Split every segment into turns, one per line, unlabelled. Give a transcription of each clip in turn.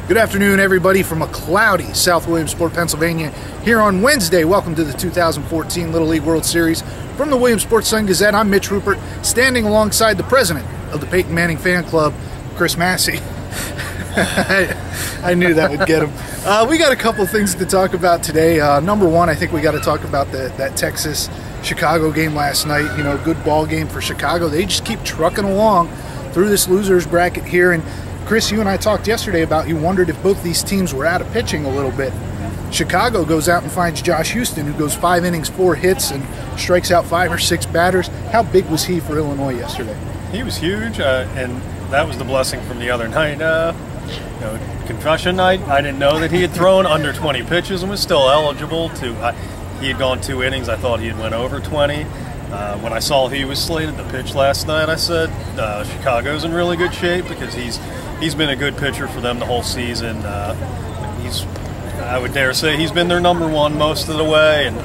Good afternoon, everybody, from a cloudy South Williamsport, Pennsylvania, here on Wednesday. Welcome to the 2014 Little League World Series. From the Williamsport Sun-Gazette, I'm Mitch Rupert, standing alongside the president of the Peyton Manning fan club, Chris Masse. I knew that would get him. We got a couple things to talk about today. Number one, I think we got to talk about that Texas-Chicago game last night. You know, good ball game for Chicago. They just keep trucking along through this losers bracket here. And Chris, you and I talked yesterday about you wondered if both these teams were out of pitching a little bit. Chicago goes out and finds Josh Houston, who goes 5 innings, 4 hits, and strikes out 5 or 6 batters. How big was he for Illinois yesterday?
He was huge, and that was the blessing from the other night. Confession night, I didn't know that he had thrown under 20 pitches and was still eligible to. He had gone 2 innings. I thought he had went over 20. When I saw he was slated to pitch last night, I said Chicago's in really good shape because he's been a good pitcher for them the whole season. I would dare say he's been their number one most of the way, and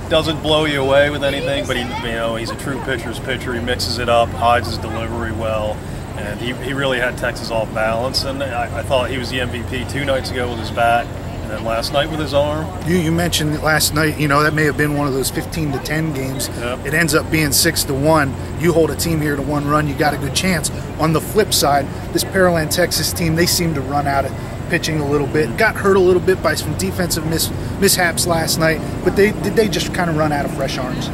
doesn't blow you away with anything. But he's a true pitcher's pitcher. He mixes it up, hides his delivery well, and he really had Texas off balance. And I thought he was the MVP 2 nights ago with his bat. And then last night with his arm. You mentioned last night, that may have been one of those 15-10 games. Yep. It ends up being 6-1. You hold a team here to 1 run, you got a good chance. On the flip side, this Pearland, Texas team, they seem to run out of pitching a little bit. Got hurt a little bit by some defensive mishaps last night, but did they just kind of run out of fresh arms?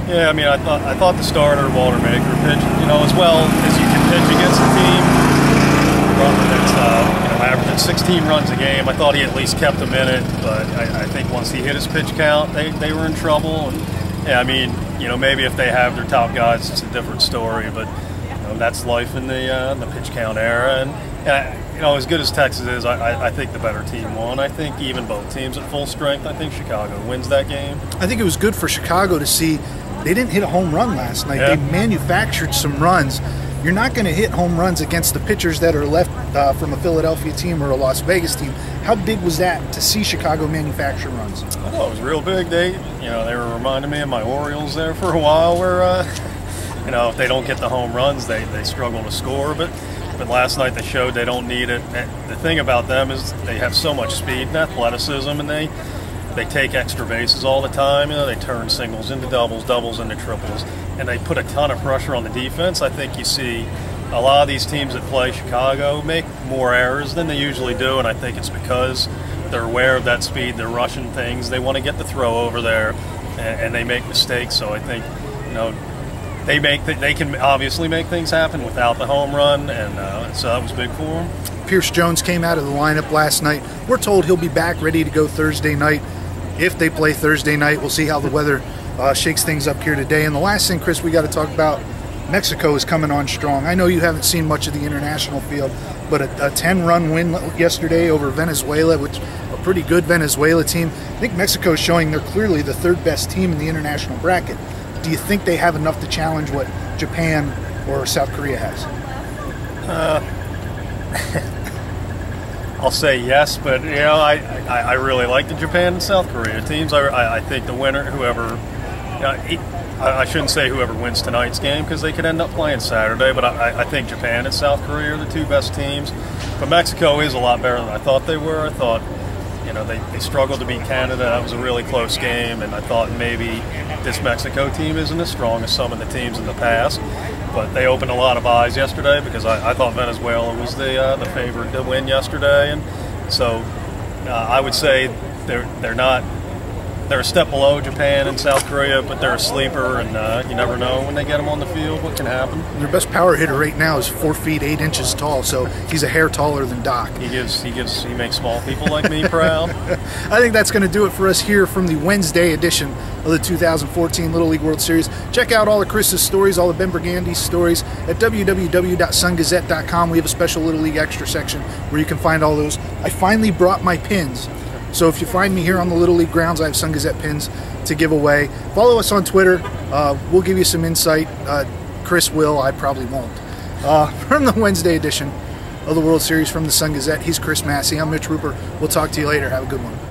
Yeah, I thought the starter, Walter Maker, pitched, as well as you can pitch against a team. That's averaging 16 runs a game. I thought he at least kept them in it, but I think once he hit his pitch count, they were in trouble. And maybe if they have their top guys, it's a different story. But that's life in the pitch count era. And as good as Texas is, I think the better team won. I think even both teams at full strength. I think Chicago wins that game.
I think it was good for Chicago to see they didn't hit a home run last night. Yeah. They manufactured some runs. You're not going to hit home runs against the pitchers that are left from a Philadelphia team or a Las Vegas team. How big was that to see Chicago manufacture runs?
Oh, it was real big. They were reminding me of my Orioles there for a while, where if they don't get the home runs, they struggle to score. But last night they showed they don't need it. And the thing about them is they have so much speed and athleticism, and they take extra bases all the time. They turn singles into doubles, doubles into triples, and they put a ton of pressure on the defense. I think you see a lot of these teams that play Chicago make more errors than they usually do, and I think it's because they're aware of that speed. They're rushing things. They want to get the throw over there, and they make mistakes. So I think they can obviously make things happen without the home run, and so that was big for them.
Pierce Jones came out of the lineup last night. We're told he'll be back ready to go Thursday night. If they play Thursday night, we'll see how the weather shakes things up here today. And the last thing, Chris, we got to talk about, Mexico is coming on strong. I know you haven't seen much of the international field, but a 10-run win yesterday over Venezuela, which a pretty good Venezuela team. I think Mexico is showing they're clearly the 3rd best team in the international bracket. Do you think they have enough to challenge what Japan or South Korea has?
I'll say yes, but I really like the Japan and South Korea teams. I think the winner, whoever, I shouldn't say whoever wins tonight's game because they could end up playing Saturday, but I think Japan and South Korea are the 2 best teams. But Mexico is a lot better than I thought they were. I thought they struggled to beat Canada. That was a really close game, and I thought maybe this Mexico team isn't as strong as some of the teams in the past. But they opened a lot of eyes yesterday because I thought Venezuela was the favorite to win yesterday, and so I would say they're a step below Japan and South Korea, but they're a sleeper, and you never know when they get them on the field what can happen.
Their best power hitter right now is 4 feet 8 inches tall, so he's a hair taller than Doc.
He makes small people like me proud.
I think that's going to do it for us here from the Wednesday edition of the 2014 Little League World Series. Check out all of Chris's stories, all of Ben Brigandy's stories at www.sungazette.com. We have a special Little League extra section where you can find all those. I finally brought my pins. So if you find me here on the Little League grounds, I have Sun-Gazette pins to give away. Follow us on Twitter. We'll give you some insight. Chris will. I probably won't. From the Wednesday edition of the World Series from the Sun-Gazette, he's Chris Masse. I'm Mitch Rupert. We'll talk to you later. Have a good one.